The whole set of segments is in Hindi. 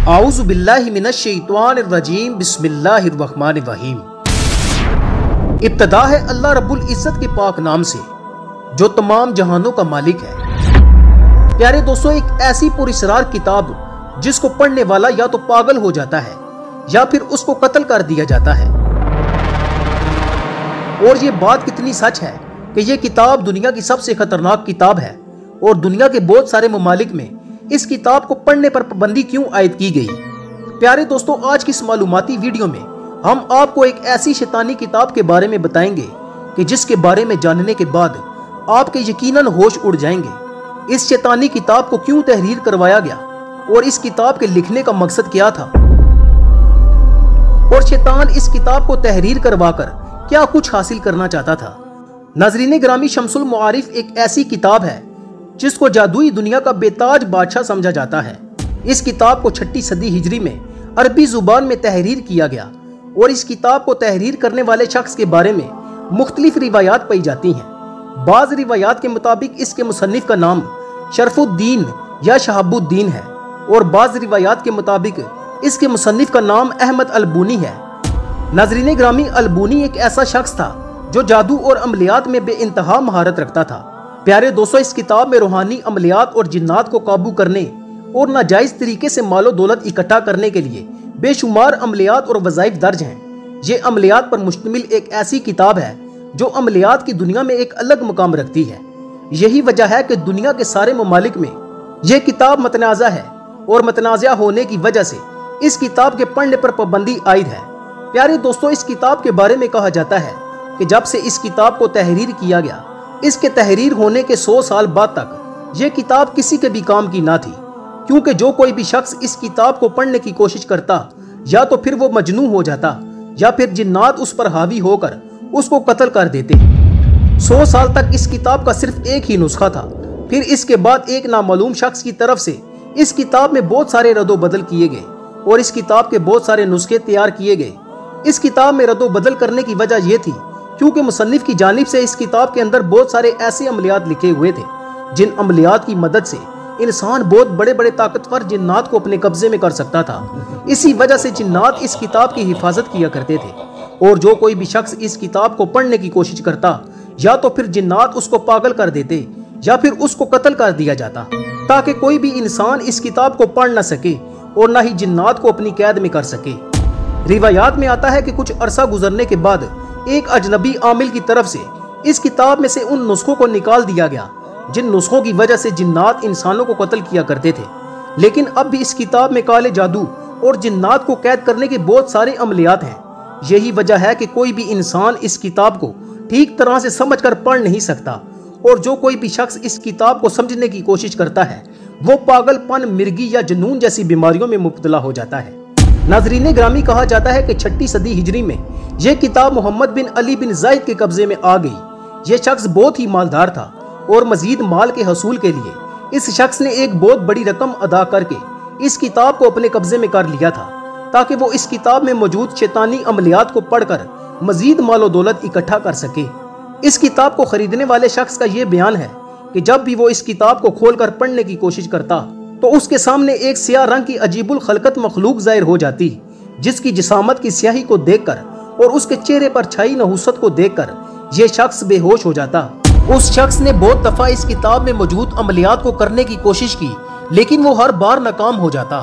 आऊज़ु बिल्लाहि मिनश्शैतानिर्रजीम बिस्मिल्लाहिर्रहमानिर्रहीम। इब्तदा है अल्लाह रब्बुल इज़्ज़त के पाक नाम से जो तमाम जहानों का मालिक है। प्यारे दोस्तों, एक ऐसी पुरअसरार किताब जिसको पढ़ने वाला या तो पागल हो जाता है या फिर उसको कत्ल कर दिया जाता है। और ये बात कितनी सच है कि ये किताब दुनिया की सबसे खतरनाक किताब है और दुनिया के बहुत सारे ममालिक में इस किताब को पढ़ने पर पाबंदी क्यों आयद की गई। प्यारे दोस्तों, आज की इस मालूमाती वीडियो में हम आपको एक ऐसी शैतानी किताब के बारे में बताएंगे कि जिसके बारे में जानने के बाद आपके यकीनन होश उड़ जाएंगे। इस शैतानी किताब को क्यों तहरीर करवाया गया और इस किताब के लिखने का मकसद क्या था और शैतान इस किताब को तहरीर करवाकर क्या कुछ हासिल करना चाहता था। नाज़रीन ग्रामी, शम्सुल मुआरिफ एक ऐसी किताब है जिसको जादुई दुनिया का बेताज बादशाह समझा जाता है। इस किताब को 6ठी सदी हिजरी में अरबी जुबान में तहरीर किया गया और इस किताब को तहरीर करने वाले शख्स के बारे में मुख्तलिफ रिवायात पाई जाती हैं। बाज़ रिवायात के मुताबिक इसके मुसन्निफ का नाम शरफुद्दीन या शहाबुद्दीन है और बाज़ रिवायात के मुताबिक इसके मुसन्निफ का नाम अहमद अलबूनी है। नाज़रीन ग्रामी, अलबूनी एक ऐसा शख्स था जो जादू और अमलियात में बेइंतहा महारत रखता था। प्यारे दोस्तों, इस किताब में रूहानी अमलियात और जिन्नात को काबू करने और नाजायज तरीके से मालो दौलत इकट्ठा करने के लिए बेशुमार अमलियात और वज़ाइफ दर्ज हैं। ये अमलियात पर मुश्तमिल एक ऐसी किताब है जो अमलियात की दुनिया में एक अलग मुकाम रखती है। यही वजह है कि दुनिया के सारे ममालिक में यह किताब मतनाज़ा है और मतनाज़ा होने की वजह से इस किताब के पढ़ने पर पाबंदी आयद है। प्यारे दोस्तों, इस किताब के बारे में कहा जाता है कि जब से इस किताब को तहरीर किया गया, इसके तहरीर होने के 100 साल बाद तक यह किताब किसी के भी काम की ना थी, क्योंकि जो कोई भी शख्स इस किताब को पढ़ने की कोशिश करता या तो फिर वो मजनू हो जाता या फिर जिन्नात उस पर हावी होकर उसको कत्ल कर देते। 100 साल तक इस किताब का सिर्फ एक ही नुस्खा था। फिर इसके बाद एक नामालूम शख्स की तरफ से इस किताब में बहुत सारे रद्दो बदल किए गए और इस किताब के बहुत सारे नुस्खे तैयार किए गए। इस किताब में रद्दो बदल करने की वजह यह थी क्योंकि मुसन्निफ की जानिब से इस किताब के अंदर बहुत सारे ऐसे अमलियात लिखे हुए थे जिन अमलियात की मदद से इंसान बहुत बड़े बड़े ताकतवर जिन्नात को अपने कब्जे में कर सकता था। इसी वजह से जिन्नात इस किताब की हिफाजत किया करते थे और जो कोई भी शख्स इस किताब को पढ़ने की कोशिश करता या तो फिर जिन्नात उसको पागल कर देते या फिर उसको कत्ल कर दिया जाता, ताकि कोई भी इंसान इस किताब को पढ़ न सके और न ही जिन्नात को अपनी कैद में कर सके। रिवायात में आता है कि कुछ अरसा गुजरने के बाद एक अजनबी आमिल की तरफ से इस किताब में से उन नुस्खों को निकाल दिया गया जिन नुस्खों की वजह से जिन्नात इंसानों को कत्ल किया करते थे। लेकिन अब भी इस किताब में काले जादू और जिन्नात को कैद करने के बहुत सारे अमलियात हैं। यही वजह है कि कोई भी इंसान इस किताब को ठीक तरह से समझकर पढ़ नहीं सकता और जो कोई भी शख्स इस किताब को समझने की कोशिश करता है वो पागलपन, मिर्गी या जुनून जैसी बीमारियों में मुब्तला हो जाता है। नाज़रीन ग्रामी, कहा जाता है कि 6ठी सदी हिजरी में यह किताब मोहम्मद बिन अली बिन जायद के कब्जे में आ गई। यह शख्स बहुत ही मालदार था और मजीद माल के हसूल के लिए इस शख्स ने एक बहुत बड़ी रकम अदा करके इस किताब को अपने कब्जे में कर लिया था ताकि वो इस किताब में मौजूद शैतानी अमलियात को पढ़कर मजीद मालो दौलत इकट्ठा कर सके। इस किताब को खरीदने वाले शख्स का यह बयान है कि जब भी वो इस किताब को खोलकर पढ़ने की कोशिश करता तो उसके सामने एक सियाह रंग की अजीबुल खलकत मखलूक जाहिर हो जाती, जिसकी जिसामत की स्याही को देखकर और उसके चेहरे पर छाई नहुसत को देखकर यह शख्स बेहोश हो जाता। उस शख्स ने बहुत दफा इस किताब में मौजूद अमलियात को करने की कोशिश की, लेकिन वो हर बार नाकाम हो जाता।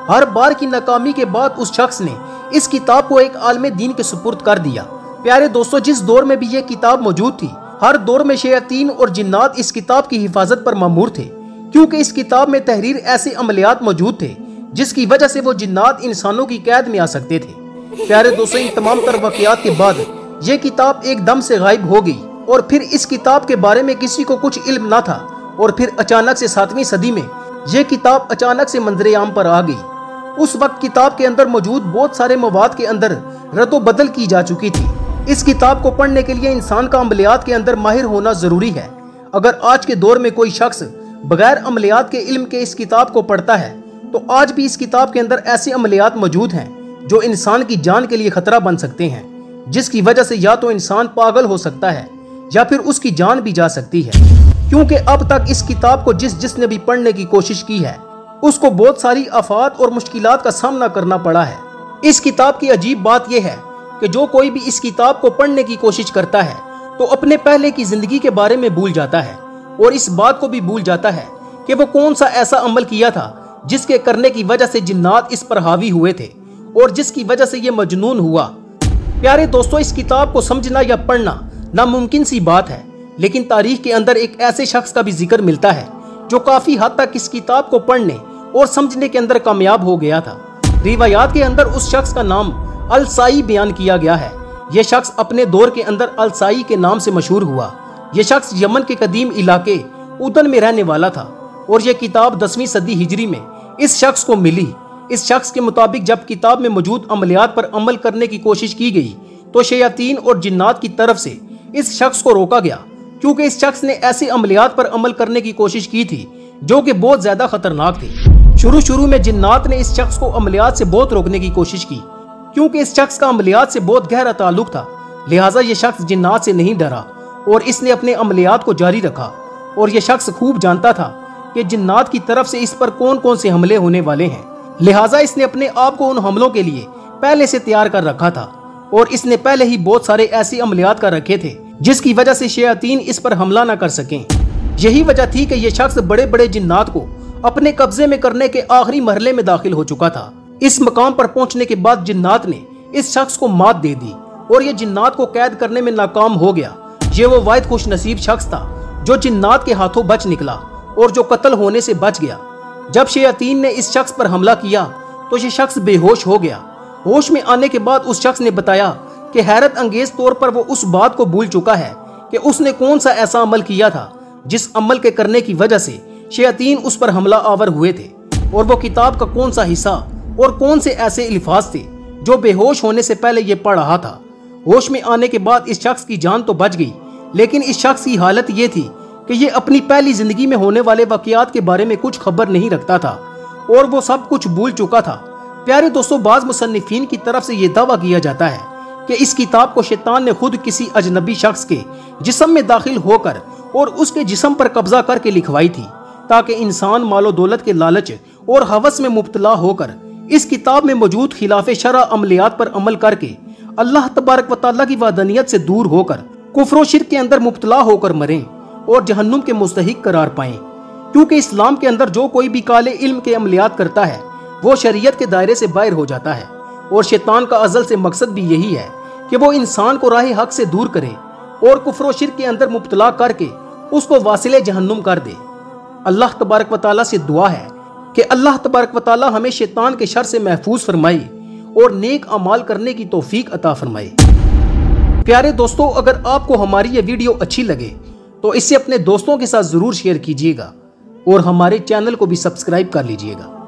हर बार की नाकामी के बाद उस शख्स ने इस किताब को एक आलमे दीन के सुपुर्द कर दिया। प्यारे दोस्तों, जिस दौर में भी यह किताब मौजूद थी, हर दौर में शयातीन और जिन्नात इस किताब की हिफाजत पर मामूर थे, क्योंकि इस किताब में तहरीर ऐसे अमलियात मौजूद थे जिसकी वजह से वो जिन्नात इंसानों की कैद में आ सकते थे। प्यारे दोस्तों, इन तमाम तर वाक़यात के बाद ये किताब एकदम से गायब हो गई और फिर इस किताब के बारे में किसी को कुछ इल्म ना था और फिर अचानक से 7वीं सदी में यह किताब अचानक से मंजरे आम पर आ गई। उस वक्त किताब के अंदर मौजूद बहुत सारे मवाद के अंदर रद्दो बदल की जा चुकी थी। इस किताब को पढ़ने के लिए इंसान का अमलियात के अंदर माहिर होना जरूरी है। अगर आज के दौर में कोई शख्स बगैर अमलियात के इल्म के इस किताब को पढ़ता है तो आज भी इस किताब के अंदर ऐसे अमलियात मौजूद हैं जो इंसान की जान के लिए खतरा बन सकते हैं, जिसकी वजह से या तो इंसान पागल हो सकता है या फिर उसकी जान भी जा सकती है। क्योंकि अब तक इस किताब को जिसने भी पढ़ने की कोशिश की है उसको बहुत सारी आफात और मुश्किलात का सामना करना पड़ा है। इस किताब की अजीब बात यह है कि जो कोई भी इस किताब को पढ़ने की कोशिश करता है तो अपने पहले की जिंदगी के बारे में भूल जाता है और इस बात को भी भूल जाता है कि वो कौन सा ऐसा अमल किया था जिसके करने की वजह से जिन्नात इस पर हावी हुए थे और जिसकी वजह से ये मजनून हुआ। प्यारे दोस्तों, इस किताब को समझना या पढ़ना नामुमकिन सी बात है, लेकिन तारीख के अंदर एक ऐसे शख्स का भी जिक्र मिलता है जो काफी हद तक इस किताब को पढ़ने और समझने के अंदर कामयाब हो गया था। रिवायात के अंदर उस शख्स का नाम अल-साई बयान किया गया है। यह शख्स अपने दौर के अंदर अल-साई के नाम से मशहूर हुआ। यह शख्स यमन के कदीम इलाके उदन में रहने वाला था और यह किताब 10वीं सदी हिजरी में इस शख्स को मिली। इस शख्स के मुताबिक जब किताब में मौजूद अमलियात पर अमल करने की कोशिश की गई तो शयातीन और जिन्नात की तरफ से इस शख्स को रोका गया, क्योंकि इस शख्स ने ऐसे अमलियात पर अमल करने की कोशिश की थी जो कि बहुत ज्यादा खतरनाक थे। शुरू में जिन्नात ने इस शख्स को अमलियात से बहुत रोकने की कोशिश की, क्योंकि इस शख्स का अमलियात से बहुत गहरा ताल्लुक था। लिहाजा ये शख्स जिन्नात से नहीं डरा और इसने अपने अमलियात को जारी रखा। और यह शख्स खूब जानता था कि जिन्नात की तरफ से इस पर कौन कौन से हमले होने वाले हैं। लिहाजा इसने अपने आप को उन हमलों के लिए पहले से तैयार कर रखा था और इसने पहले ही बहुत सारे ऐसे अमलियात कर रखे थे जिसकी वजह से शयातीन इस पर हमला न कर सकें। यही वजह थी कि यह शख्स बड़े बड़े जिन्नात को अपने कब्जे में करने के आखिरी मरहले में दाखिल हो चुका था। इस मकाम पर पहुंचने के बाद जिन्नात ने इस शख्स को मात दे दी और ये जिन्नात को कैद करने में नाकाम हो गया। ये वो वाहिद खुश नसीब शख्स था जो जिन्नात के हाथों बच निकला और जो कत्ल होने से बच गया। जब शयातीन ने इस शख्स पर हमला किया तो ये शख्स बेहोश हो गया। होश में आने के बाद उस शख्स ने बताया कि हैरत अंगेज तौर पर वो उस बात को भूल चुका है कि उसने कौन सा ऐसा अमल किया था जिस अमल के करने की वजह से शयातीन उस पर हमला आवर हुए थे, और वो किताब का कौन सा हिस्सा और कौन से ऐसे अल्फाज थे जो बेहोश होने से पहले ये पढ़ रहा था। होश में आने के बाद इस शख्स की जान तो बच गई, लेकिन इस शख्स की हालत ये थी कि ये अपनी पहली जिंदगी में होने वाले वाकयात के बारे में कुछ खबर नहीं रखता था और वो सब कुछ भूल चुका था। प्यारे दोस्तों, बाज मुसन्निफीन की तरफ से ये दावा किया जाता है कि इस किताब को शैतान ने खुद किसी अजनबी शख्स के जिस्म में दाखिल होकर और उसके जिस्म पर कब्जा करके लिखवाई थी, ताकि इंसान मालो दौलत के लालच और हवस में मुब्तला होकर इस किताब में मौजूद खिलाफ शरअ अमलियात पर अमल करके अल्लाह तबारक व तआला की वादनियत से दूर होकर कुफ्र व शिर्क के अंदर मुब्तला होकर मरें और जहन्नुम के मुस्तहिक करार पाएं। क्योंकि इस्लाम के अंदर जो कोई भी काले इल्म के अमलियात करता है वो शरीयत के दायरे से बाहर हो जाता है, और शैतान का अज़ल से मकसद भी यही है कि वो इंसान को राह हक से दूर करे और कुफ्र व शिर्क के अंदर मुब्तला करके उसको वासिले जहन्नुम कर दे। अल्लाह तबारक व तआला से दुआ है कि अल्लाह तबारक व तआला हमें शैतान के शर से महफूज फरमाए और नेक अमाल करने की तौफीक अता फरमाए। प्यारे दोस्तों, अगर आपको हमारी ये वीडियो अच्छी लगे तो इसे अपने दोस्तों के साथ जरूर शेयर कीजिएगा और हमारे चैनल को भी सब्सक्राइब कर लीजिएगा।